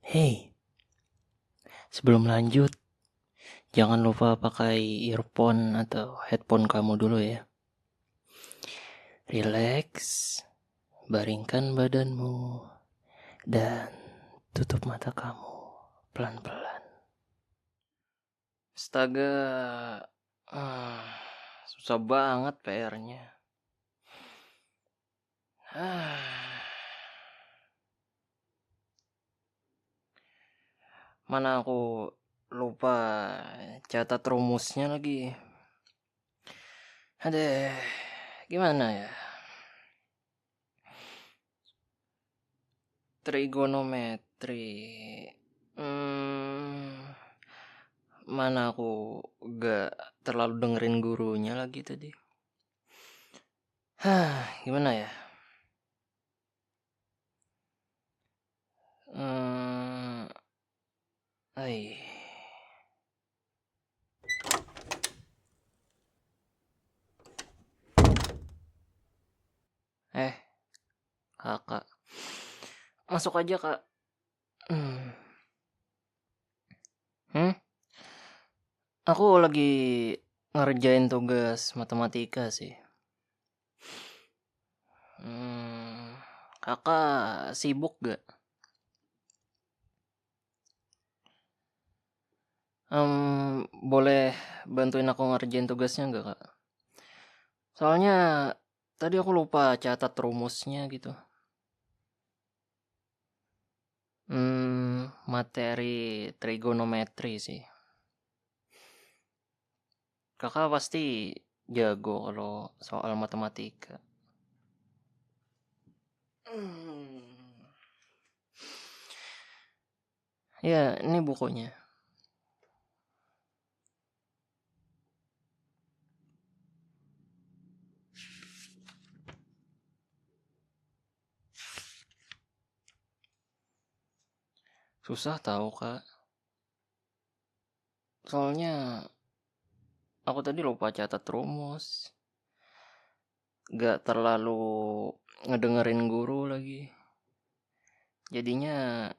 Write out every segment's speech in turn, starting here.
Hey, sebelum lanjut, jangan lupa pakai earphone atau headphone kamu dulu ya. Relax, baringkan badanmu, dan tutup mata kamu pelan-pelan. Astaga, ah, susah banget PR-nya. Mana aku lupa catat rumusnya lagi. Aduh, gimana ya? Trigonometri. Mana aku gak terlalu dengerin gurunya lagi tadi. Gimana ya? Hmm, ai. Eh, kakak. Masuk aja, Kak. Hmm. Hmm? Aku lagi ngerjain tugas matematika sih. Kakak sibuk gak? Boleh bantuin aku ngerjain tugasnya gak, Kak? Soalnya tadi aku lupa catat rumusnya gitu. Materi trigonometri sih. Kakak pasti jago kalau soal matematika. Ya, ini bukunya. Susah tahu, Kak. Soalnya aku tadi lupa catat rumus. Gak terlalu ngedengerin guru lagi. Jadinya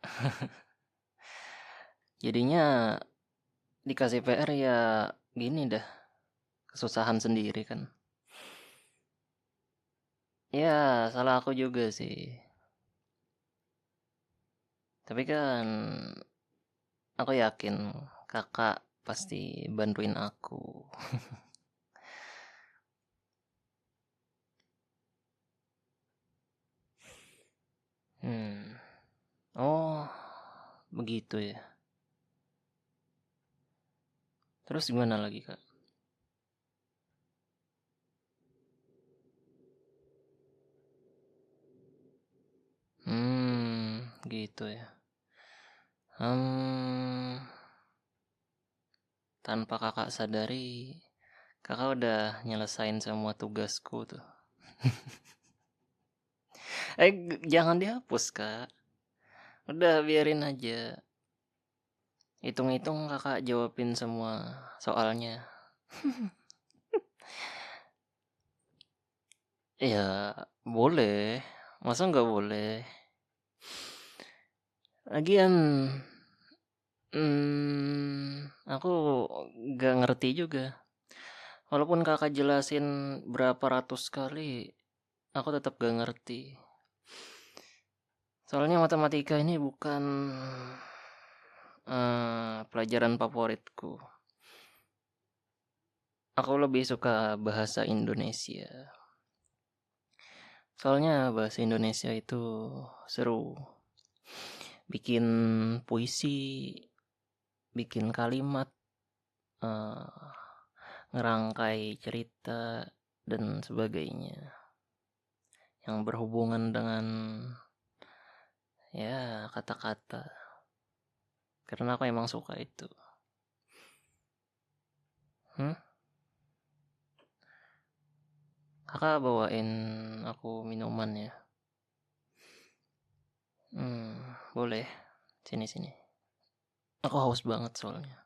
jadinya dikasih PR ya gini dah. Kesusahan sendiri kan. Ya, salah aku juga sih. Tapi kan aku yakin kakak pasti bantuin aku. Hmm. Oh, begitu ya. Terus gimana lagi, Kak? Gitu ya. Hmm, tanpa kakak sadari, kakak udah nyelesain semua tugasku tuh. Jangan dihapus, Kak. Udah biarin aja. Hitung-hitung kakak jawabin semua soalnya. Ya, boleh. Masa nggak boleh? Lagian, aku nggak ngerti juga. Walaupun kakak jelasin berapa ratus kali, aku tetap gak ngerti. Soalnya matematika ini bukan pelajaran favoritku. Aku lebih suka bahasa Indonesia. Soalnya bahasa Indonesia itu seru. Bikin puisi, bikin kalimat, eh, ngerangkai cerita, dan sebagainya. Yang berhubungan dengan ya kata-kata. Karena aku emang suka itu. Hmm? Kakak bawain aku minuman ya. Boleh. Sini. Aku haus banget soalnya.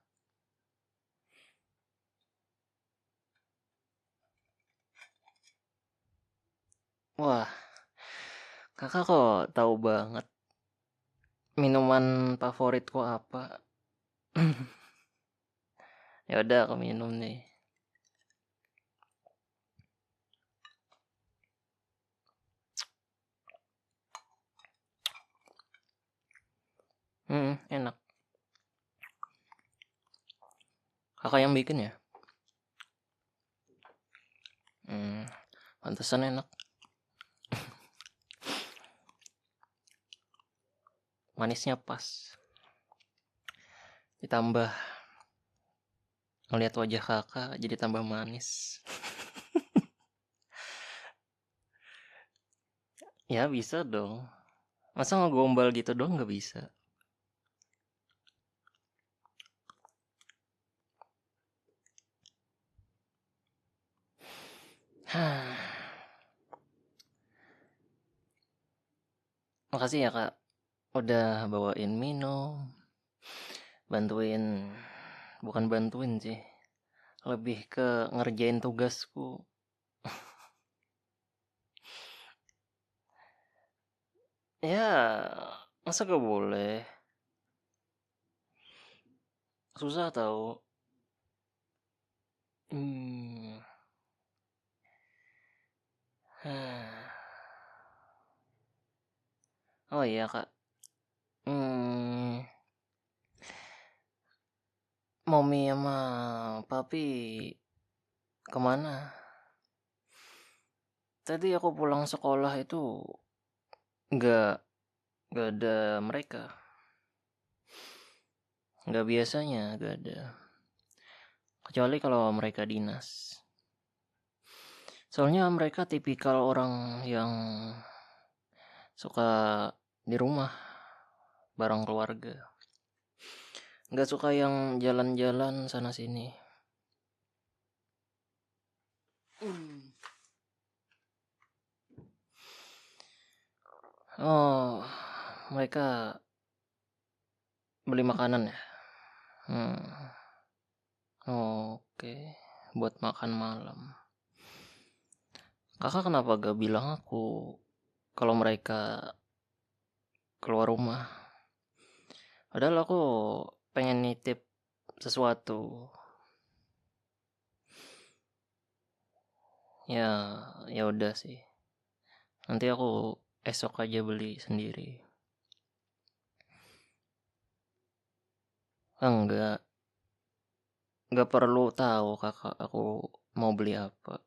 Wah, kakak kok tahu banget. Minuman favoritku apa? Ya udah aku minum nih. Enak. Kakak yang bikin ya? Pantesan enak. Manisnya pas. Ditambah ngeliat wajah kakak jadi tambah manis. Ya bisa dong. Masa ngegombal gitu dong nggak bisa? Makasih ya kak, udah bawain minum, bantuin, bukan bantuin sih, lebih ke ngerjain tugasku. Ya, masa gak boleh? Susah tau. Hmm. Oh iya kak, hmm, Mommy sama Papi kemana? Tadi aku pulang sekolah itu nggak nggak ada mereka, nggak biasanya nggak ada. Kecuali kalau mereka dinas. Soalnya mereka tipikal orang yang suka di rumah bareng keluarga. Nggak suka yang jalan-jalan sana sini. Oh, mereka beli makanan ya? Hmm, oke, buat makan malam. Kakak kenapa gak bilang aku kalau mereka keluar rumah? Padahal aku pengen nitip sesuatu. Ya, ya udah sih. Nanti aku esok aja beli sendiri. Enggak, enggak perlu tahu kakak aku mau beli apa.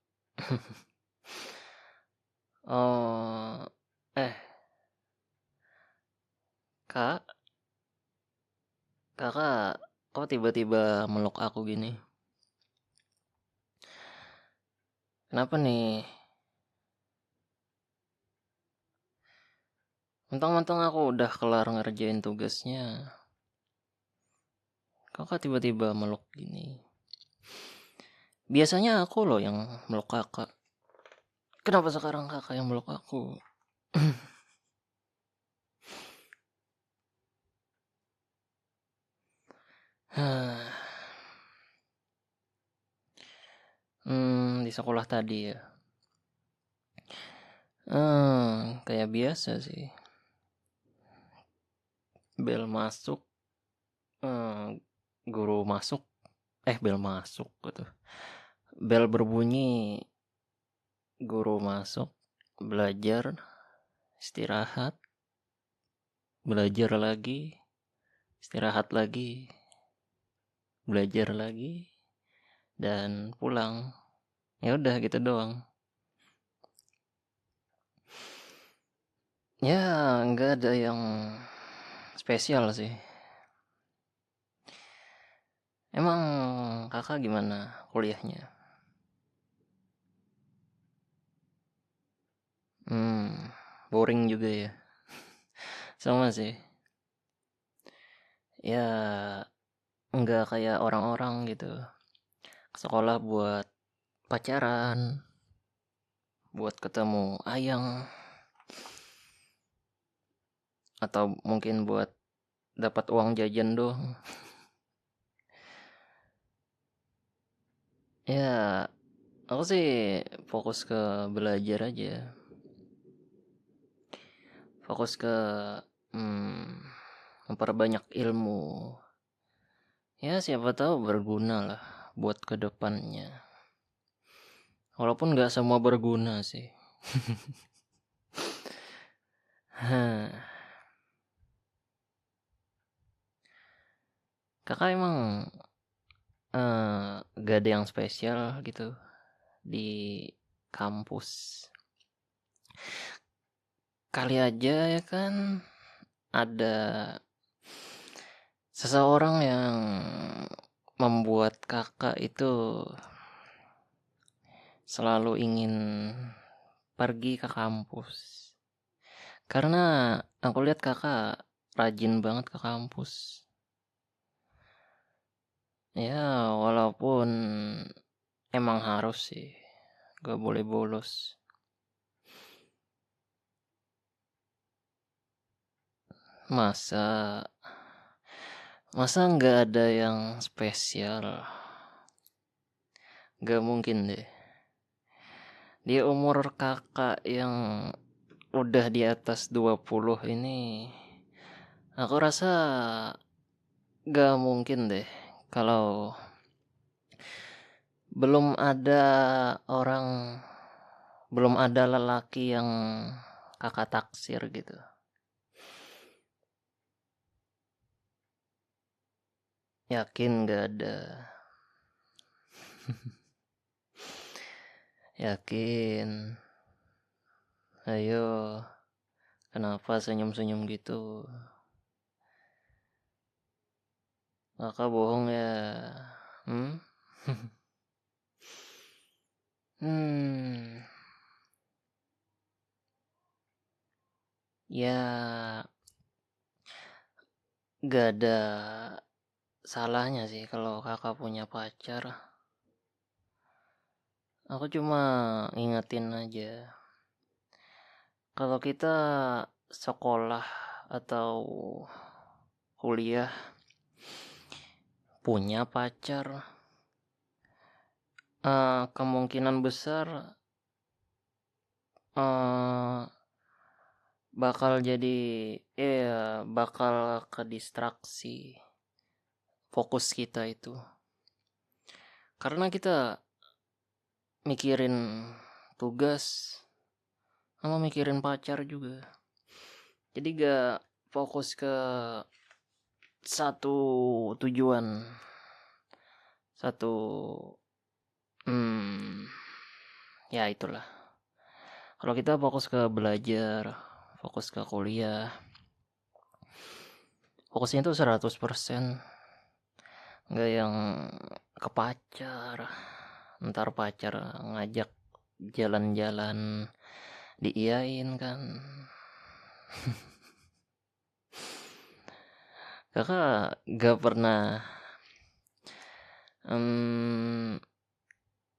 Oh, eh, kak, kakak, kok tiba-tiba meluk aku gini? Kenapa nih? Mentang-mentang aku udah kelar ngerjain tugasnya, kakak tiba-tiba meluk gini. Biasanya aku loh yang meluk kakak. Kenapa sekarang kakak yang meluk aku? Di sekolah tadi ya. Kayak biasa sih. Bel masuk, guru masuk, bel masuk gitu. Bel berbunyi, guru masuk, belajar, istirahat, belajar lagi, istirahat lagi, belajar lagi, dan pulang. Ya udah gitu doang. Ya nggak ada yang spesial sih. Emang kakak gimana kuliahnya? Boring juga ya. Sama sih. Ya nggak kayak orang-orang gitu. Sekolah buat pacaran, buat ketemu ayang, atau mungkin buat dapat uang jajan doang. Ya, aku sih fokus ke belajar aja. Fokus ke hmm, memperbanyak ilmu. Ya siapa tahu berguna lah buat kedepannya. Walaupun nggak semua berguna sih. Kakak emang gak ada yang spesial gitu di kampus. Kali aja ya kan ada seseorang yang membuat kakak itu selalu ingin pergi ke kampus. Karena aku lihat kakak rajin banget ke kampus. Ya, walaupun emang harus sih, gak boleh bolos. Masa nggak ada yang spesial? Gak mungkin deh. Di umur kakak yang udah di atas 20 ini, aku rasa gak mungkin deh kalau belum ada orang, belum ada lelaki yang kakak taksir gitu. Yakin gak ada? Yakin? Ayo, kenapa senyum-senyum gitu? Kakak bohong ya? Hmm? Hmm. Ya, gak ada salahnya sih kalau kakak punya pacar. Aku cuma ingetin aja. Kalau kita sekolah atau kuliah punya pacar, kemungkinan besar eh, bakal jadi bakal ke distraksi fokus kita itu. Karena kita mikirin tugas sama mikirin pacar juga. Jadi gak fokus ke satu tujuan, satu ya itulah. Kalau kita fokus ke belajar, fokus ke kuliah, fokusnya tuh 100%, nggak yang ke pacar. Ntar pacar ngajak jalan-jalan diiyain kan. Kakak gak pernah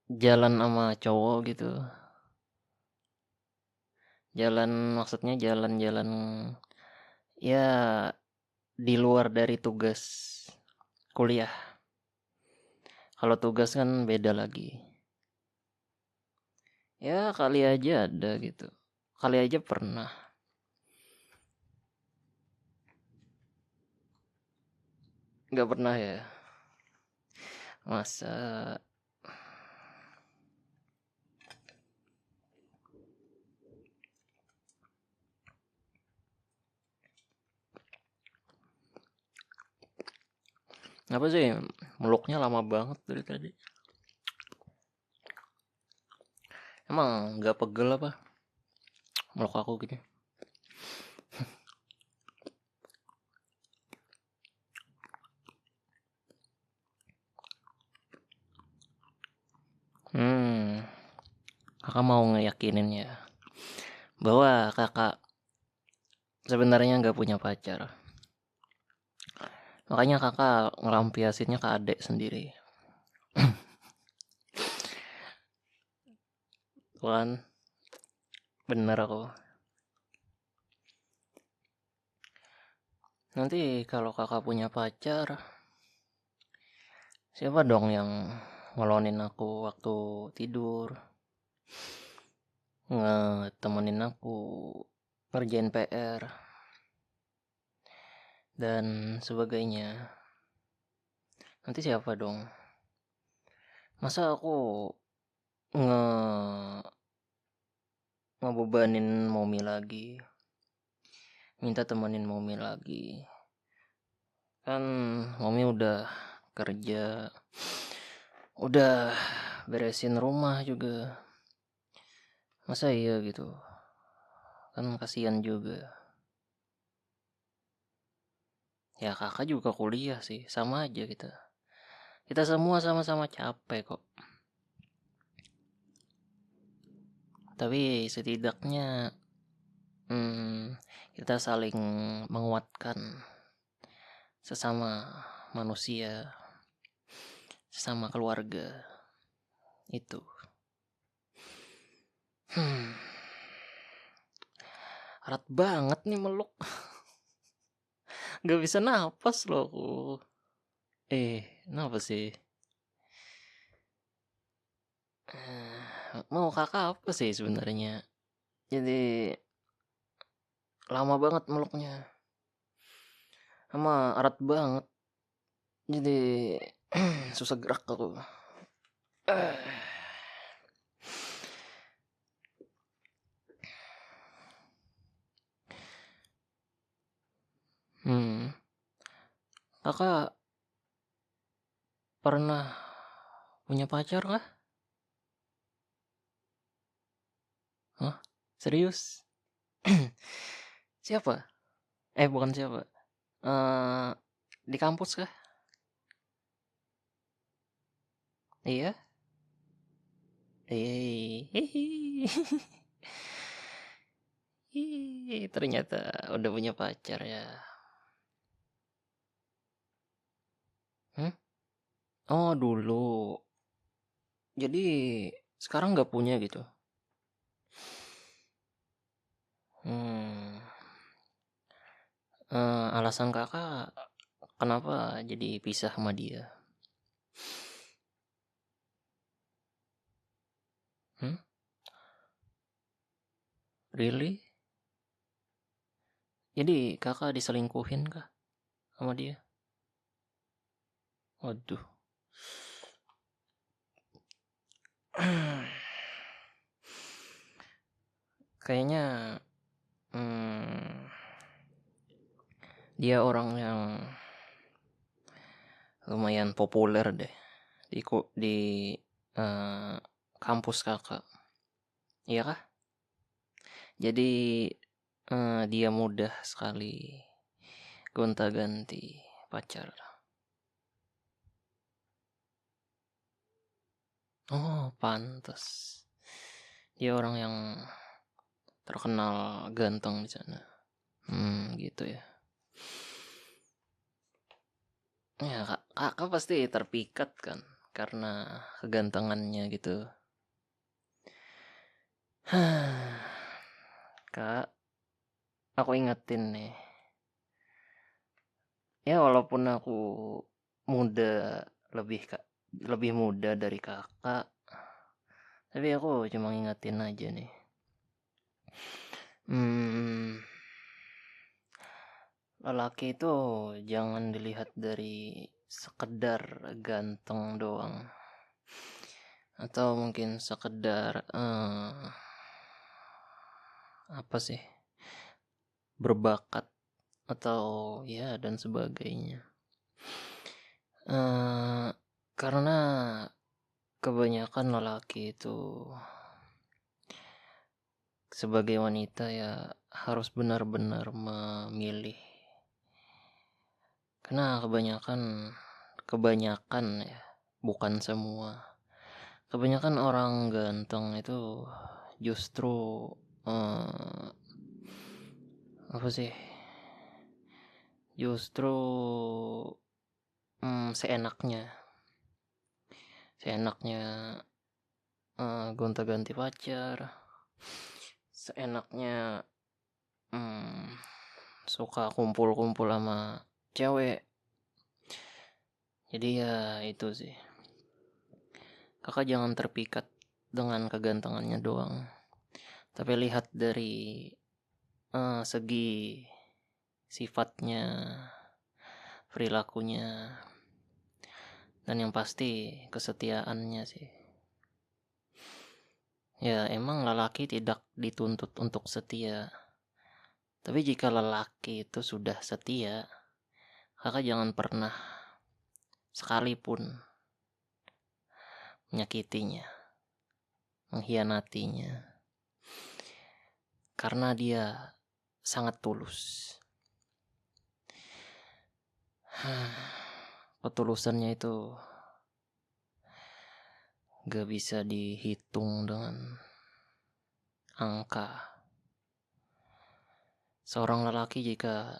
jalan sama cowok gitu. Jalan maksudnya jalan-jalan ya di luar dari tugas kuliah. Kalau tugas kan beda lagi. Ya kali aja ada gitu. Kali aja pernah. Gak pernah ya. Masa apa sih meluknya lama banget dari tadi. Emang gak pegel apa meluk aku gitu. Kakak mau ngeyakinin ya bahwa kakak sebenarnya nggak punya pacar. Makanya kakak ngelampiasinnya ke adek sendiri. Kan bener aku. Nanti kalau kakak punya pacar, siapa dong yang ngelonin aku waktu tidur, ngetemenin aku ngerjain PR. dan sebagainya. Nanti siapa dong? Masa aku nge ngebebanin Momi lagi, minta temenin Momi lagi. Kan Momi udah kerja, udah beresin rumah juga. Masa iya gitu? Kan kasihan juga. Ya kakak juga kuliah sih, sama aja kita. Kita semua sama-sama capek kok. Tapi setidaknya kita saling menguatkan sesama manusia, sesama keluarga itu. Erat banget nih meluk. Gak bisa napas loh aku. Kenapa sih? Mau kakak apa sih sebenarnya? Jadi lama banget meluknya. Sama erat banget. Jadi susah gerak aku. Kakak pernah punya pacar kah? Hah? Serius? Siapa? Bukan siapa. Di kampus kah? Iya? Ternyata udah punya pacar ya. Oh, dulu. Jadi sekarang nggak punya gitu. Alasan kakak kenapa jadi pisah sama dia? Really? Jadi kakak diselingkuhin kah sama dia? Waduh. Kayaknya dia orang yang lumayan populer deh di kampus kakak. Iya kah? Jadi dia mudah sekali gonta-ganti pacar. Oh, pantas. Dia orang yang terkenal ganteng di sana. Gitu ya. Ya, kakak pasti terpikat kan karena kegantengannya gitu. Kak, aku ingetin nih. Ya walaupun aku lebih muda dari kakak, tapi aku cuma ingetin aja nih. Lelaki itu jangan dilihat dari sekedar ganteng doang, atau mungkin sekedar apa sih, berbakat atau ya dan sebagainya. Karena kebanyakan lelaki itu sebagai wanita ya harus benar-benar memilih. Karena kebanyakan ya, bukan semua. Kebanyakan orang ganteng itu justru apa sih? Justru seenaknya gonta-ganti pacar, seenaknya suka kumpul-kumpul sama cewek. Jadi ya itu sih, kakak jangan terpikat dengan kegantengannya doang, tapi lihat dari segi sifatnya, perilakunya, dan yang pasti kesetiaannya sih. Ya emang lelaki tidak dituntut untuk setia, tapi jika lelaki itu sudah setia, kakak jangan pernah sekalipun menyakitinya, mengkhianatinya, karena dia sangat tulus. Ketulusannya itu gak bisa dihitung dengan angka. Seorang lelaki jika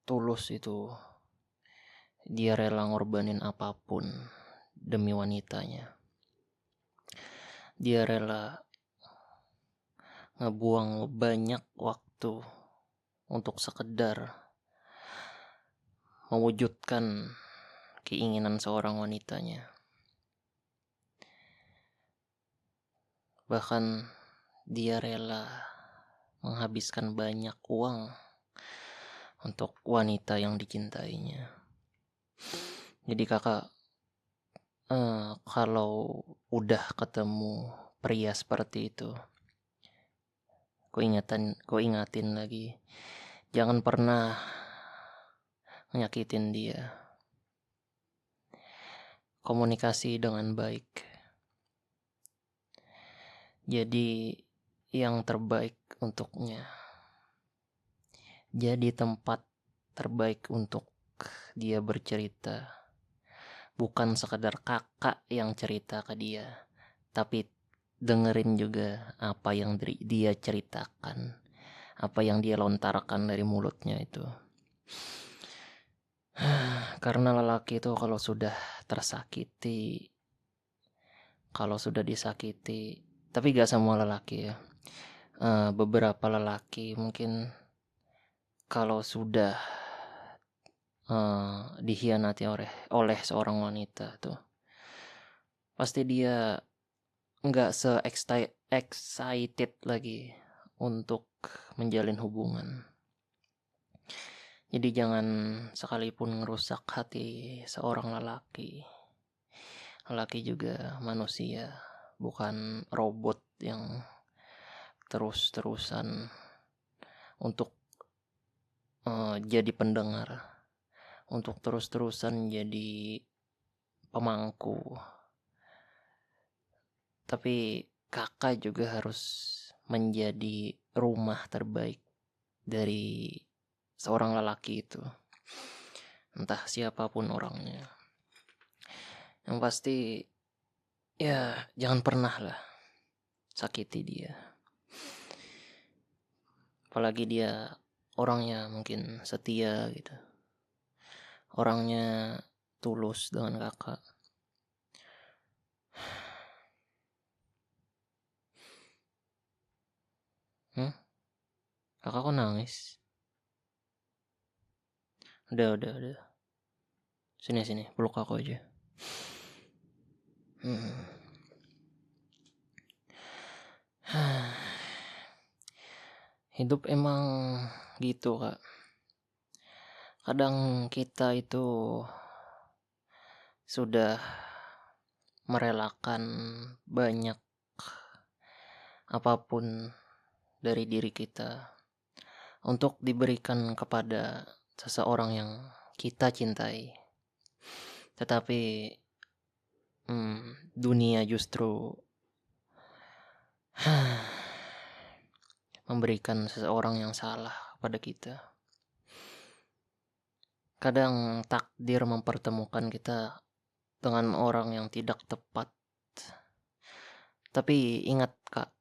tulus itu, dia rela ngorbanin apapun demi wanitanya. Dia rela ngebuang banyak waktu untuk sekedar mewujudkan keinginan seorang wanitanya. Bahkan dia rela menghabiskan banyak uang untuk wanita yang dicintainya. Jadi kakak, kalau udah ketemu pria seperti itu, kau ingatin lagi, jangan pernah nyakitin dia. Komunikasi dengan baik. Jadi yang terbaik untuknya. Jadi tempat terbaik untuk dia bercerita. Bukan sekadar kakak yang cerita ke dia, tapi dengerin juga apa yang dia ceritakan, apa yang dia lontarkan dari mulutnya itu. Karena lelaki itu kalau sudah tersakiti, kalau sudah disakiti, tapi gak semua lelaki ya, beberapa lelaki mungkin kalau sudah dikhianati oleh seorang wanita tuh, pasti dia nggak excited lagi untuk menjalin hubungan. Jadi jangan sekalipun ngerusak hati seorang lelaki. Lelaki juga manusia, bukan robot yang terus-terusan untuk jadi pendengar, untuk terus-terusan jadi pemangku. Tapi kakak juga harus menjadi rumah terbaik dari seorang lelaki itu, entah siapapun orangnya. Yang pasti ya jangan pernah lah sakiti dia, apalagi dia orangnya mungkin setia gitu, orangnya tulus dengan kakak. Kakak kok nangis? Udah. Sini, peluk aku aja. Hidup emang gitu, Kak. Kadang kita itu sudah merelakan banyak apapun dari diri kita untuk diberikan kepada seseorang yang kita cintai. Tetapi dunia justru memberikan seseorang yang salah kepada kita. Kadang takdir mempertemukan kita dengan orang yang tidak tepat. Tapi ingat, Kak,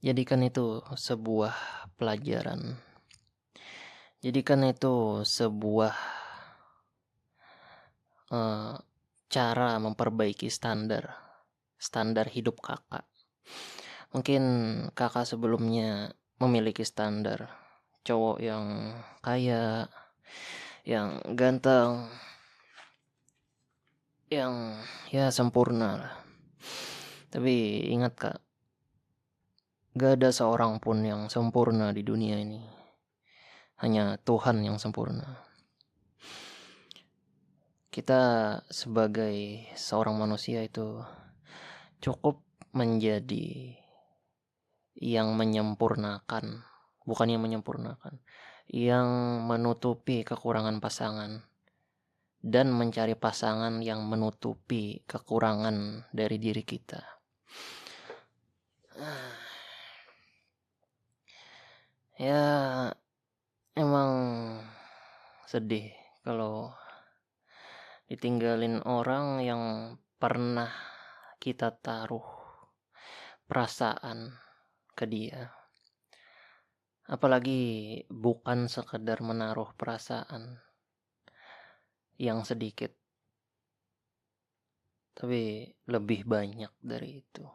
jadikan itu sebuah pelajaran. Jadikan itu sebuah cara memperbaiki standar hidup kakak. Mungkin kakak sebelumnya memiliki standar cowok yang kaya, yang ganteng, yang ya sempurna lah. Tapi ingat, Kak, gak ada seorang pun yang sempurna di dunia ini. hanya Tuhan yang sempurna. Kita sebagai seorang manusia itu cukup menjadi yang menyempurnakan, bukan yang menyempurnakan, yang menutupi kekurangan pasangan dan mencari pasangan yang menutupi kekurangan dari diri kita. Ya, emang sedih kalau ditinggalin orang yang pernah kita taruh perasaan ke dia. Apalagi bukan sekedar menaruh perasaan yang sedikit, tapi lebih banyak dari itu.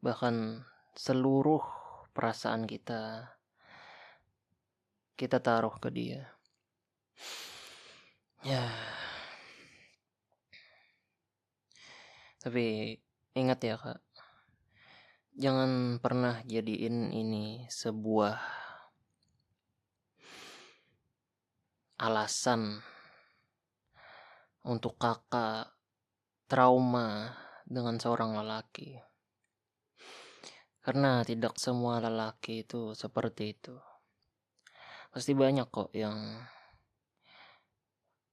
Bahkan seluruh perasaan kita taruh ke dia. Ya. Tapi ingat ya Kak, jangan pernah jadiin ini sebuah alasan untuk Kakak trauma dengan seorang lelaki. Karena tidak semua lelaki itu seperti itu. Pasti banyak kok yang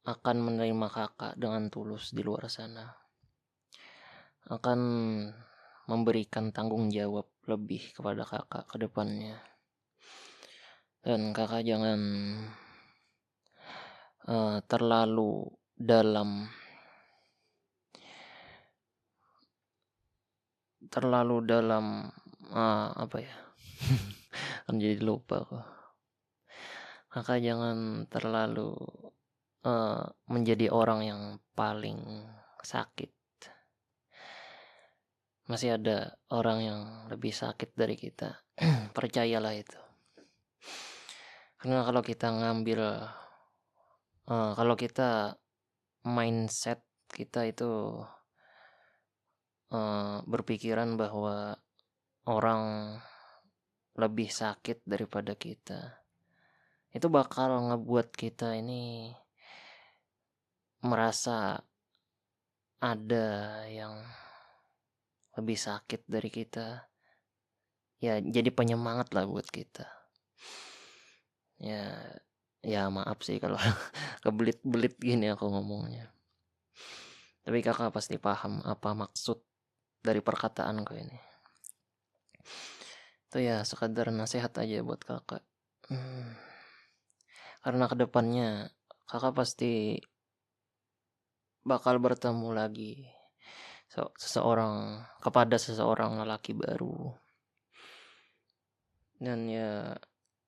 akan menerima Kakak dengan tulus di luar sana. Akan memberikan tanggung jawab lebih kepada Kakak ke depannya. Dan Kakak jangan terlalu dalam apa ya? Kan jadi lupa kok. Kakak jangan terlalu menjadi orang yang paling sakit. Masih ada orang yang lebih sakit dari kita. Percayalah itu. Karena kalau kita kalau kita mindset kita itu berpikiran bahwa orang lebih sakit daripada kita, itu bakal ngebuat kita ini merasa ada yang lebih sakit dari kita. Ya jadi penyemangat lah buat kita. Ya maaf sih kalau kebelit-belit gini aku ngomongnya. Tapi Kakak pasti paham apa maksud dari perkataanku ini. Itu ya sekadar nasihat aja buat Kakak. Karena kedepannya Kakak pasti bakal bertemu lagi kepada seseorang lelaki baru. Dan ya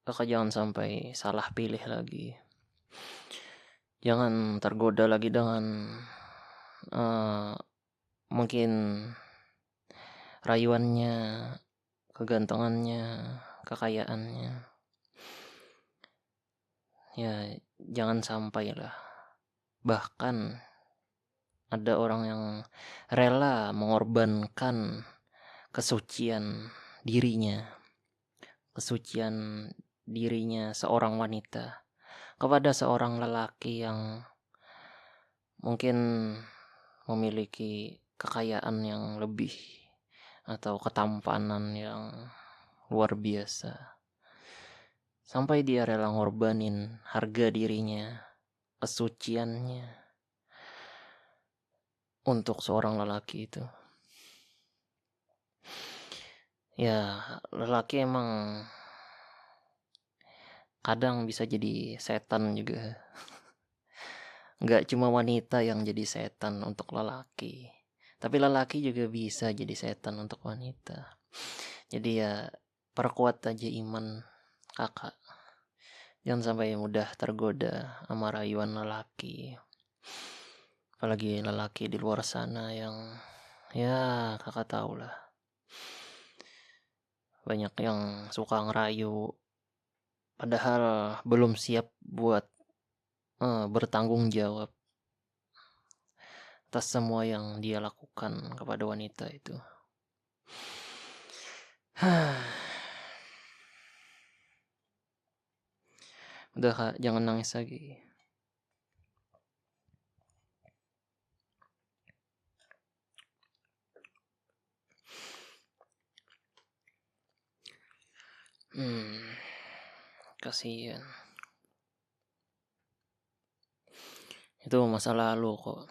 Kakak jangan sampai salah pilih lagi. Jangan tergoda lagi dengan mungkin rayuannya, kegantengannya, kekayaannya. Ya jangan sampai lah. Bahkan ada orang yang rela mengorbankan kesucian dirinya seorang wanita kepada seorang lelaki yang mungkin memiliki kekayaan yang lebih atau ketampanan yang luar biasa, sampai dia rela ngorbanin harga dirinya, kesuciannya untuk seorang lelaki itu. Ya lelaki emang kadang bisa jadi setan juga. Nggak cuma wanita yang jadi setan untuk lelaki, tapi lelaki juga bisa jadi setan untuk wanita. Jadi ya perkuat aja iman Kakak. Jangan sampai mudah tergoda sama rayuan lelaki. Apalagi lelaki di luar sana yang ya Kakak tahu lah. Banyak yang suka ngerayu padahal belum siap buat bertanggung jawab atas semua yang dia lakukan kepada wanita itu. Udah Kak, jangan nangis lagi. Kasihan. Itu masa lalu kok.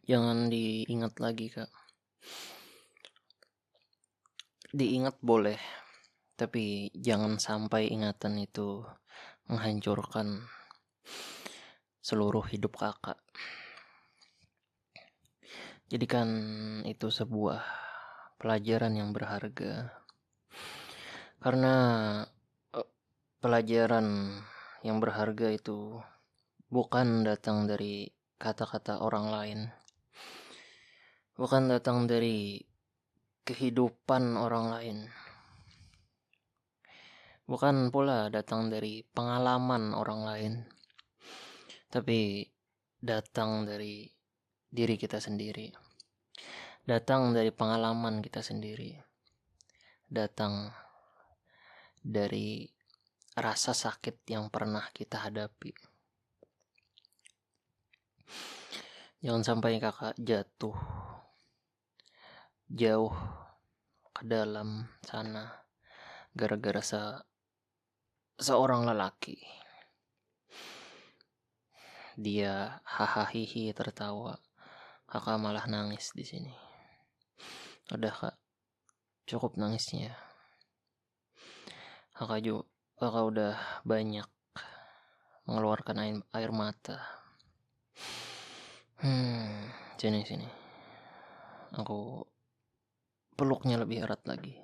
Jangan diingat lagi Kak. Diingat boleh, tapi jangan sampai ingatan itu menghancurkan seluruh hidup Kakak. Jadikan itu sebuah pelajaran yang berharga. Karena pelajaran yang berharga itu bukan datang dari kata-kata orang lain. Bukan datang dari kehidupan orang lain. Bukan pula datang dari pengalaman orang lain. Tapi datang dari diri kita sendiri. Datang dari pengalaman kita sendiri. Datang dari rasa sakit yang pernah kita hadapi. Jangan sampai Kakak jatuh jauh ke dalam sana gara-gara seorang lelaki. Dia hahaha tertawa, Kakak malah nangis di sini. Udah Kak, cukup nangisnya. Kakak udah banyak mengeluarkan air mata. Sini. Aku peluknya lebih erat lagi.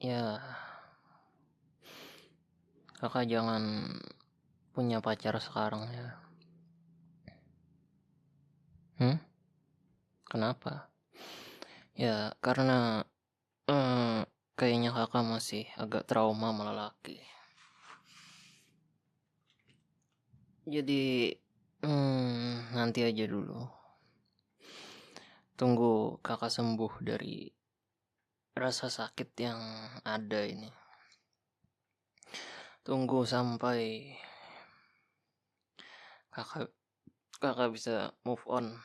Ya, Kakak jangan punya pacar sekarang ya. Kenapa? Ya, karena kayaknya Kakak masih agak trauma sama lelaki. Jadi nanti aja dulu. Tunggu Kakak sembuh dari rasa sakit yang ada ini. Tunggu sampai Kakak bisa move on.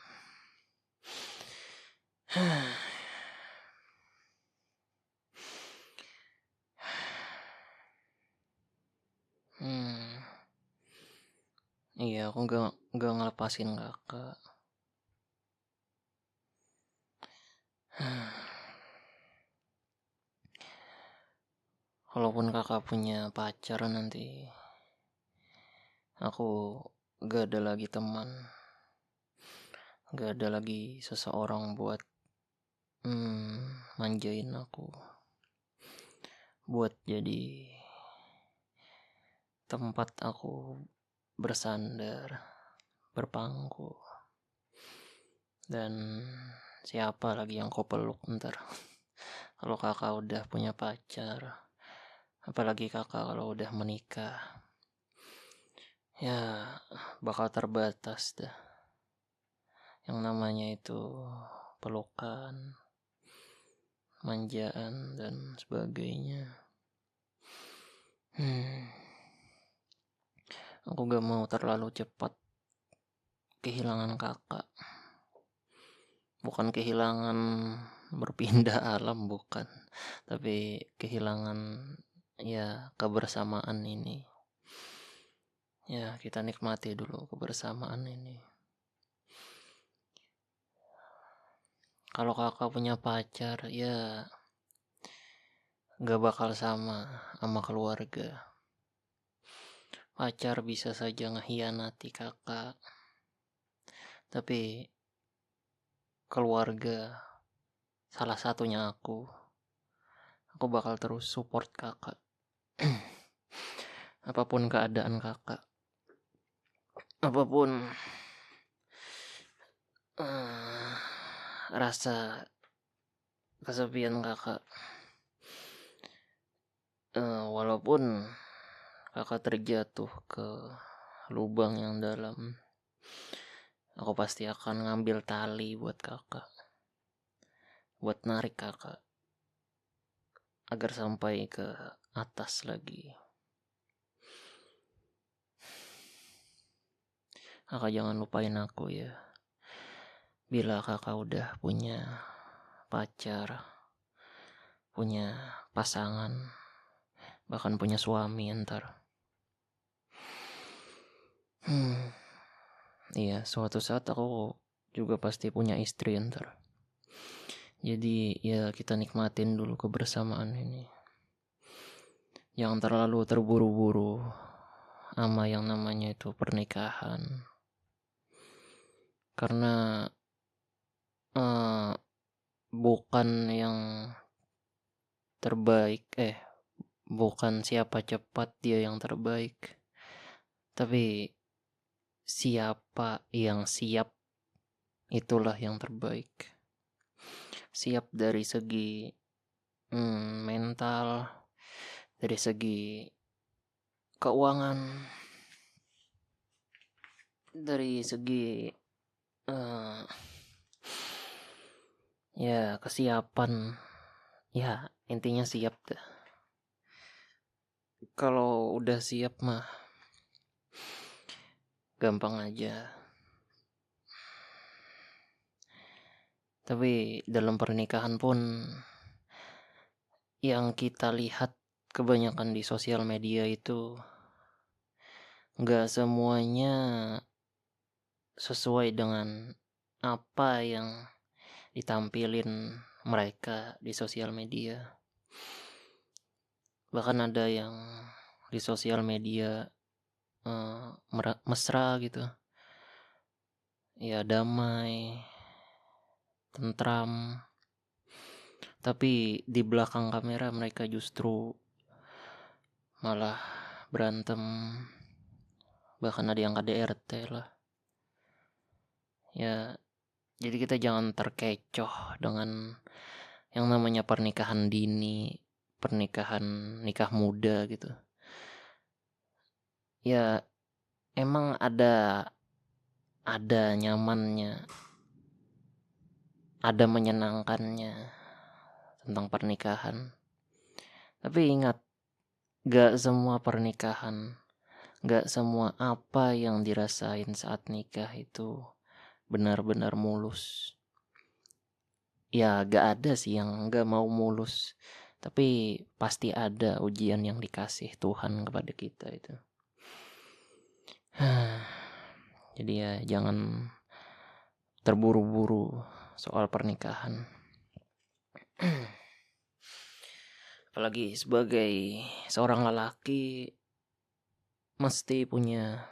Iya, aku gak ngelepasin Kakak. Kalaupun Kakak punya pacar nanti, aku gak ada lagi teman. Gak ada lagi seseorang buat manjain aku. Buat jadi tempat aku bersandar, berpangku. Dan siapa lagi yang kau peluk ntar kalau Kakak udah punya pacar, apalagi Kakak kalau udah menikah, ya bakal terbatas dah yang namanya itu pelukan, manjaan dan sebagainya. Aku gak mau terlalu cepat kehilangan Kakak. Bukan kehilangan berpindah alam, bukan, tapi kehilangan ya kebersamaan ini. Ya, kita nikmati dulu kebersamaan ini. Kalau Kakak punya pacar, ya gak bakal sama keluarga. Pacar bisa saja ngehianati Kakak, tapi keluarga, salah satunya aku bakal terus support Kakak. Apapun keadaan Kakak, apapun rasa kesepian Kakak, walaupun Kakak terjatuh ke lubang yang dalam, Aku pasti akan ngambil tali buat kakak, buat narik kakak agar sampai ke atas lagi. Kakak jangan lupain aku ya. Bila kakak udah punya pacar, punya pasangan, bahkan punya suami ntar. Iya, suatu saat aku juga pasti punya istri ntar. Jadi ya kita nikmatin dulu kebersamaan ini. Jangan terlalu terburu-buru sama yang namanya itu pernikahan. Karena bukan yang terbaik, bukan siapa cepat dia yang terbaik, tapi siapa yang siap itulah yang terbaik. Siap dari segi mental, dari segi keuangan, dari segi ya kesiapan, ya intinya siap dah. Kalau udah siap mah gampang aja. Tapi dalam pernikahan pun yang kita lihat kebanyakan di sosial media itu nggak semuanya sesuai dengan apa yang ditampilin mereka di sosial media. Bahkan ada yang di sosial media mesra gitu, ya damai, tentram, tapi di belakang kamera mereka justru malah berantem, bahkan ada yang KDRT lah. Ya jadi kita jangan terkecoh dengan yang namanya pernikahan dini, nikah muda gitu. Ya emang ada nyamannya, ada menyenangkannya tentang pernikahan. Tapi ingat, gak semua pernikahan, gak semua apa yang dirasain saat nikah itu benar-benar mulus. Ya gak ada sih yang gak mau mulus, tapi pasti ada ujian yang dikasih Tuhan kepada kita itu. Jadi ya jangan terburu-buru soal pernikahan. Apalagi sebagai seorang lelaki mesti punya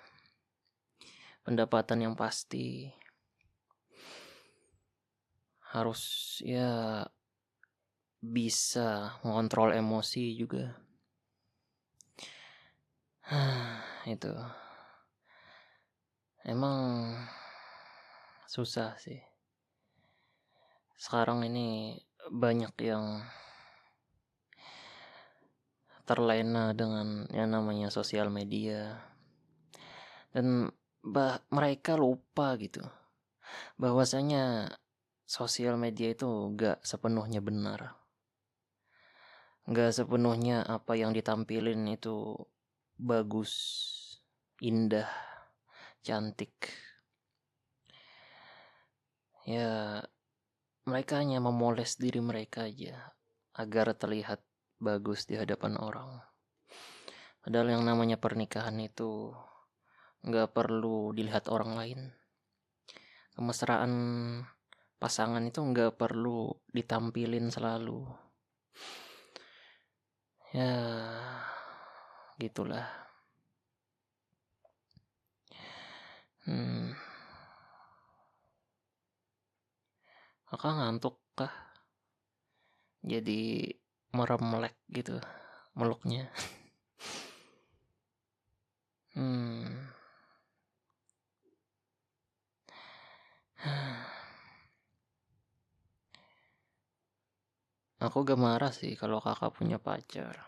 pendapatan yang pasti. Harus ya bisa mengontrol emosi juga. Itu emang susah sih. Sekarang ini banyak yang terlena dengan yang namanya sosial media. Dan mereka lupa gitu bahwasanya sosial media itu gak sepenuhnya benar. Gak sepenuhnya apa yang ditampilin itu bagus, indah, cantik. Ya mereka hanya memoles diri mereka aja agar terlihat bagus di hadapan orang. Padahal yang namanya pernikahan itu gak perlu dilihat orang lain. Kemesraan pasangan itu gak perlu ditampilin selalu. Ya gitulah. Kakak ngantuk kah? Jadi merem melek gitu meluknya. Aku gak marah sih kalau kakak punya pacar.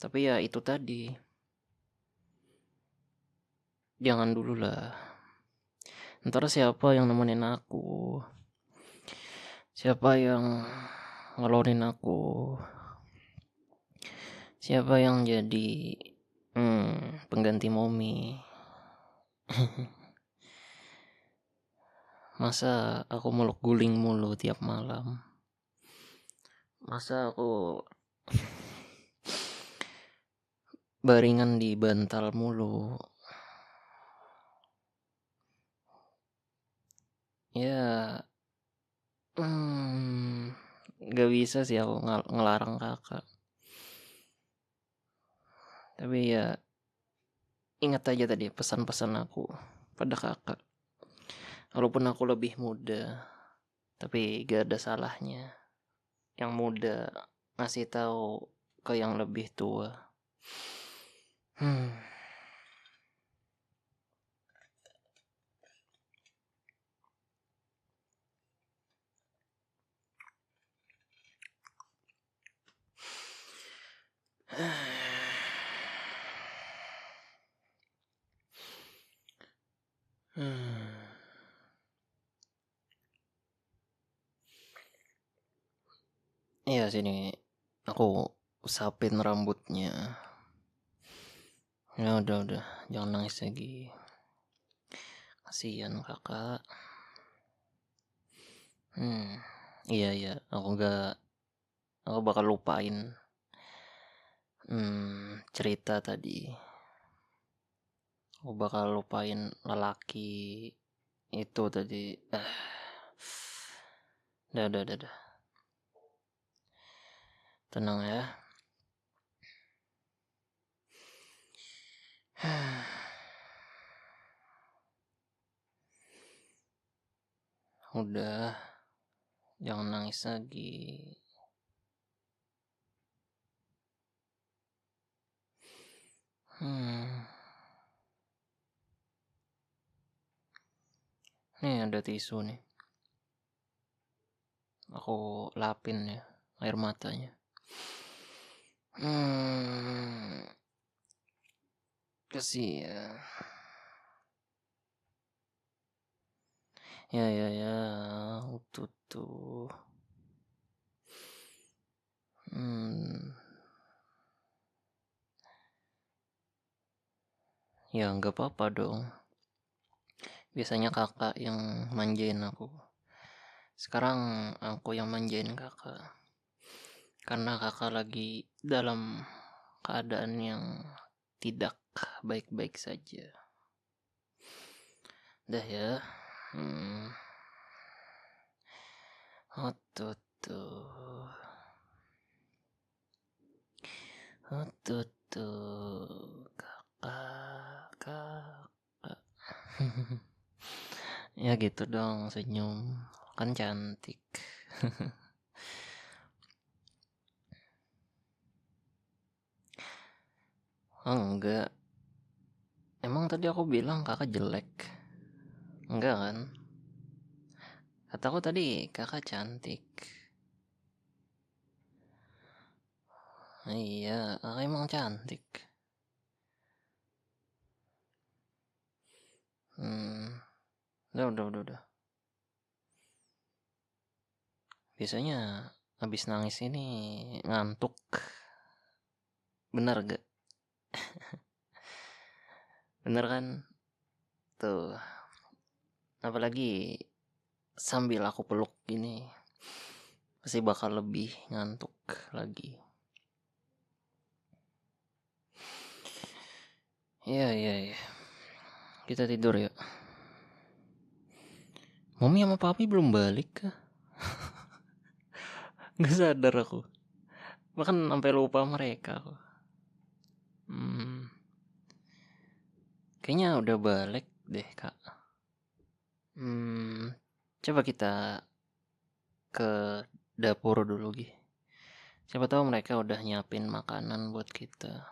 Tapi ya itu tadi. Jangan dulu lah. Ntar siapa yang nemenin aku? Siapa yang ngelonin aku? Siapa yang jadi pengganti Momi? Masa aku meluk guling mulu tiap malam? Masa aku baringan di bantal mulu? Ya, gak bisa sih aku ngelarang kakak. Tapi ya ingat aja tadi pesan-pesan aku pada kakak. Walaupun aku lebih muda, tapi gak ada salahnya yang muda ngasih tahu ke yang lebih tua. Iya sini aku usapin rambutnya. Ya udah jangan nangis lagi. Kasihan kakak. Iya aku bakal lupain cerita tadi. Aku bakal lupain lelaki itu tadi. Udah. Tenang ya. Udah, jangan nangis lagi. Nih ada tisu nih. Aku lapin ya air matanya. Kasihan. Ya, tuh. Ya nggak apa-apa dong. Biasanya kakak yang manjain aku. Sekarang aku yang manjain kakak. Karena kakak lagi dalam keadaan yang tidak baik-baik saja. Dah ya. Tuh. Kakak. Ya gitu dong, senyum. Kan cantik. Enggak. Emang tadi aku bilang kakak jelek? Enggak kan? Kataku tadi kakak cantik. Iya, kakak emang cantik. Udah. Biasanya habis nangis ini ngantuk. Bener gak? Bener kan? Tuh. Apalagi sambil aku peluk gini, pasti bakal lebih ngantuk lagi. Iya. Kita tidur yuk. Mami sama papi belum balik kah? Gak sadar aku. Bahkan sampai lupa mereka aku. Kayaknya udah balik deh kak. Coba kita ke dapur dulu Gi. Siapa tahu mereka udah nyiapin makanan buat kita.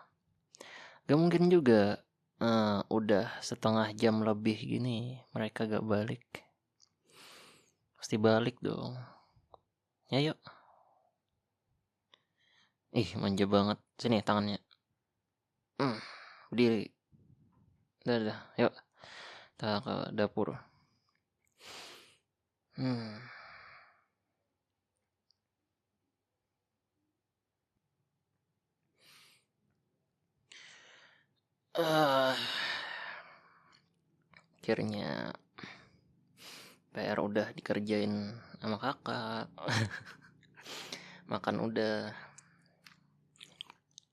Gak mungkin juga udah setengah jam lebih gini mereka gak balik. Pasti balik dong. Ya yuk. Ih manja banget. Sini tangannya. Berdiri. Udah. Yuk. Kita ke dapur. Hmm. Ah, akhirnya PR udah dikerjain sama kakak. Makan udah,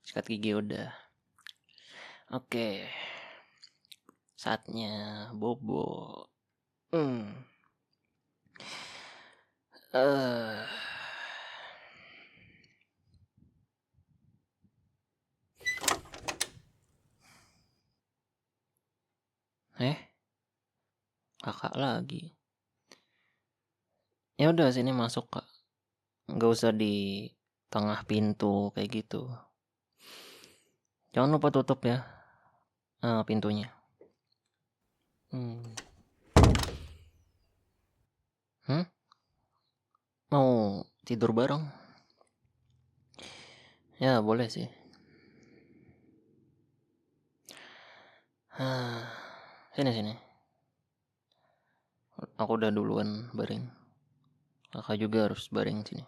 sikat gigi udah. Oke, saatnya bobo. Hmm. Eh, kakak lagi. Ya udah sini masuk kak. Nggak usah di tengah pintu kayak gitu. Jangan lupa tutup ya pintunya. Hmm. Mau tidur bareng? Ya boleh sih. Sini. Aku udah duluan baring. Kakak juga harus baring sini.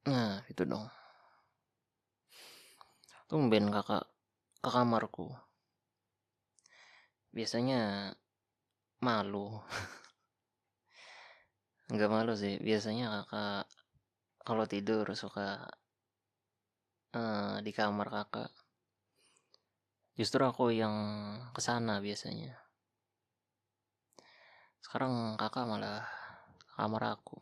Nah, itu dong. Tumben kakak ke kamarku. Biasanya malu. Enggak malu sih. Biasanya kakak kalau tidur suka di kamar kakak. Justru aku yang kesana biasanya. Sekarang kakak malah ke kamar aku.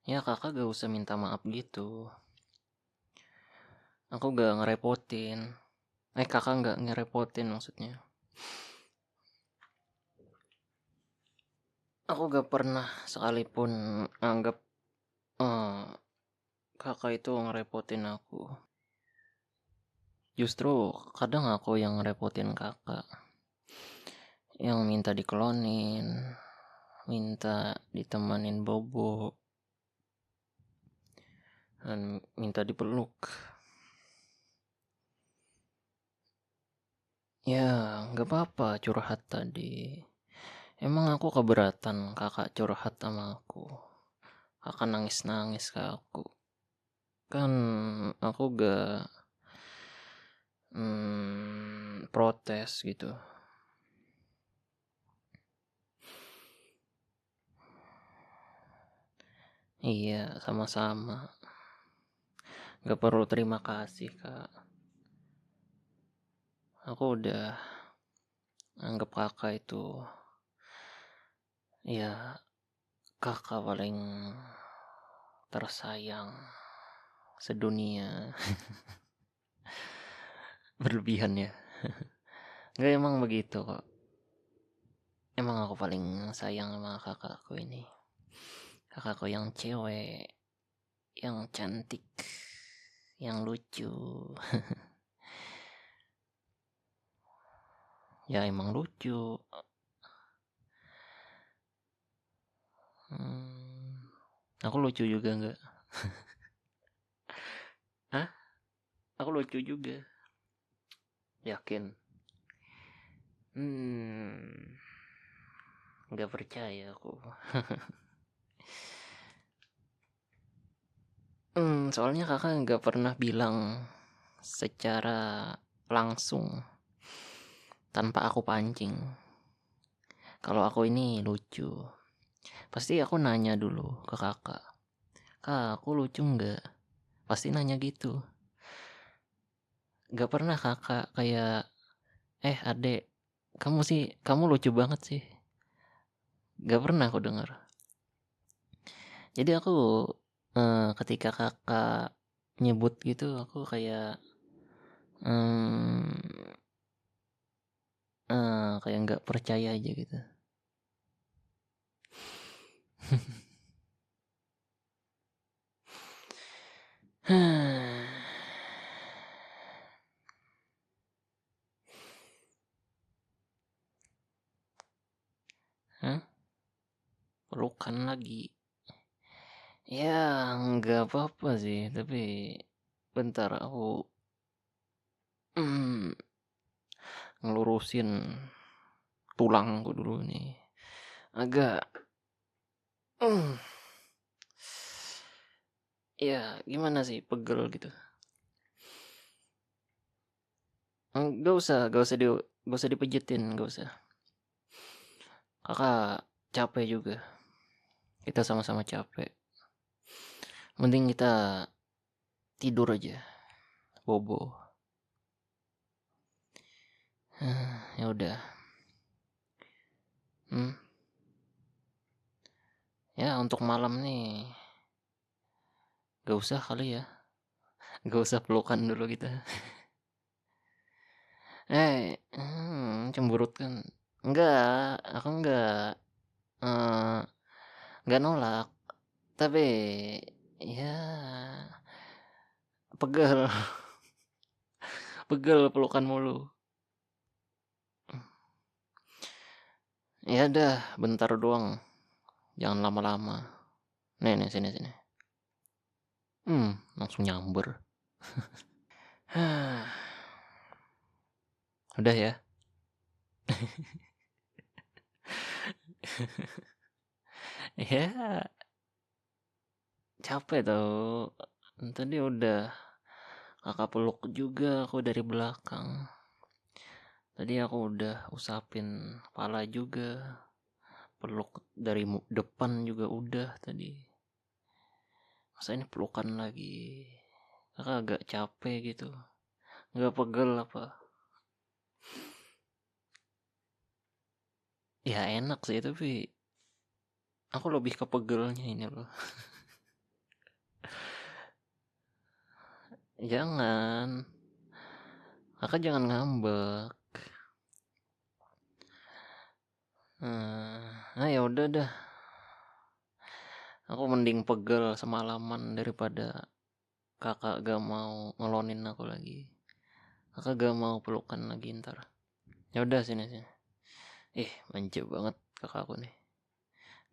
Ya kakak gak usah minta maaf gitu. Aku gak ngerepotin. Kakak gak ngerepotin maksudnya. Aku gak pernah sekalipun anggap kakak itu ngerepotin aku. Justru kadang aku yang ngerepotin kakak. Yang minta dikelonin, minta ditemanin bobo, dan minta dipeluk. Ya gak apa-apa curhat tadi. Emang aku keberatan kakak curhat sama aku. Kakak nangis-nangis ke aku. Kan aku gak protes gitu. Iya, sama-sama. Gak perlu terima kasih, Kak. Aku udah anggap kakak itu ya kakak paling tersayang sedunia. Berlebihan ya. Gak, emang begitu kok. Emang aku paling sayang sama kakakku ini. Kakakku yang cewek, yang cantik, yang lucu. Ya emang lucu. Aku lucu juga nggak? Hah? Aku lucu juga. Yakin? Nggak percaya aku. Soalnya kakak nggak pernah bilang secara langsung tanpa aku pancing kalau aku ini lucu. Pasti aku nanya dulu ke kakak, kak aku lucu nggak? Pasti nanya gitu. Nggak pernah kakak kayak adek kamu lucu banget sih. Nggak pernah aku dengar. Jadi aku ketika kakak nyebut gitu aku kayak kayak nggak percaya aja gitu. Hah? Pelukan lagi? Ya nggak apa-apa sih, tapi bentar aku mmm, ngelurusin tulangku dulu nih. Agak mmm, ya gimana sih, pegel gitu. Nggak usah dipijetin, nggak usah. Kakak capek juga, kita sama-sama capek. Mending kita tidur aja, bobo. Ya udah, hmm, ya untuk malam nih, gak usah kali ya, gak usah pelukan dulu kita. Cemberut kan? Enggak, aku eh, enggak nolak, tapi ya pegel, pegel pelukan mulu. Ya udah, bentar doang, jangan lama-lama. Nih, nih, sini, sini. Langsung nyamber. Udah ya. Ya, capek tau. Tadi udah kakak peluk juga aku dari belakang. Tadi aku udah usapin kepala juga. Peluk dari depan juga udah tadi. Masa ini pelukan lagi. Kakak agak capek gitu. Nggak pegel apa? Ya enak sih, tapi aku lebih ke pegelnya ini loh. Jangan. Kakak jangan ngambek. Ya udah dah. Aku mending pegel semalaman daripada kakak gak mau ngelonin aku lagi. Kakak gak mau pelukan lagi ntar. Ya udah, sini, sini. Manja banget kakak aku nih.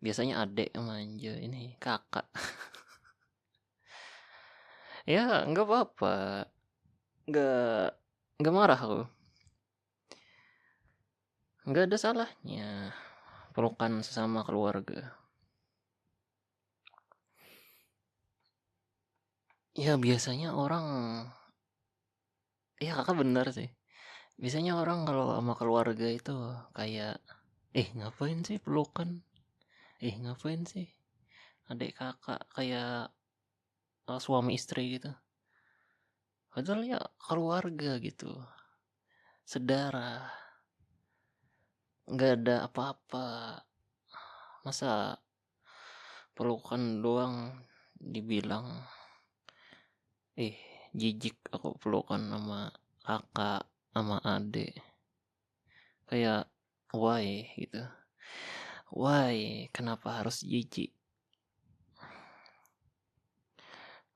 Biasanya adek yang manja, ini kakak. Ya nggak apa-apa, nggak nggak marah aku. Nggak ada salahnya pelukan sesama keluarga. Ya biasanya orang, ya kakak bener sih. Biasanya orang kalau sama keluarga itu kayak, ngapain sih pelukan? Ngapain sih adik kakak kayak suami istri gitu. Padahal ya keluarga gitu, sedarah, nggak ada apa-apa. Masa pelukan doang dibilang jijik aku pelukan sama kakak sama adik, kayak why gitu, why kenapa harus jijik?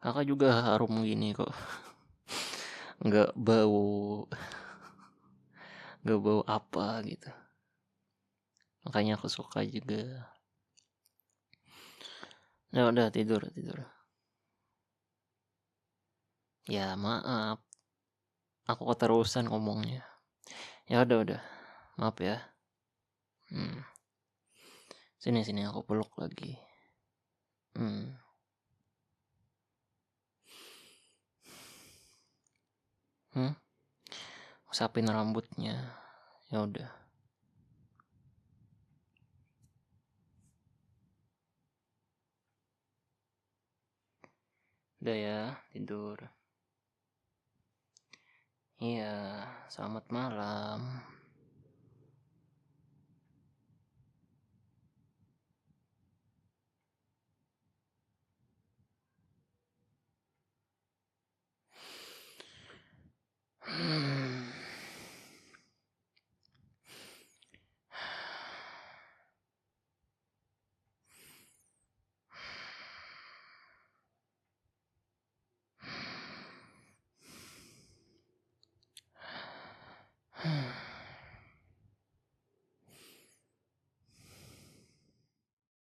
Kakak juga harum gini kok, nggak bau, nggak bau apa gitu, makanya aku suka juga. Ya udah, tidur, tidur. Ya maaf, aku keterusan ngomongnya. Ya udah, maaf ya. Sini, sini, aku peluk lagi. hmm hmm Usapin rambutnya. Ya udah. Udah ya, tidur. Iya, selamat malam.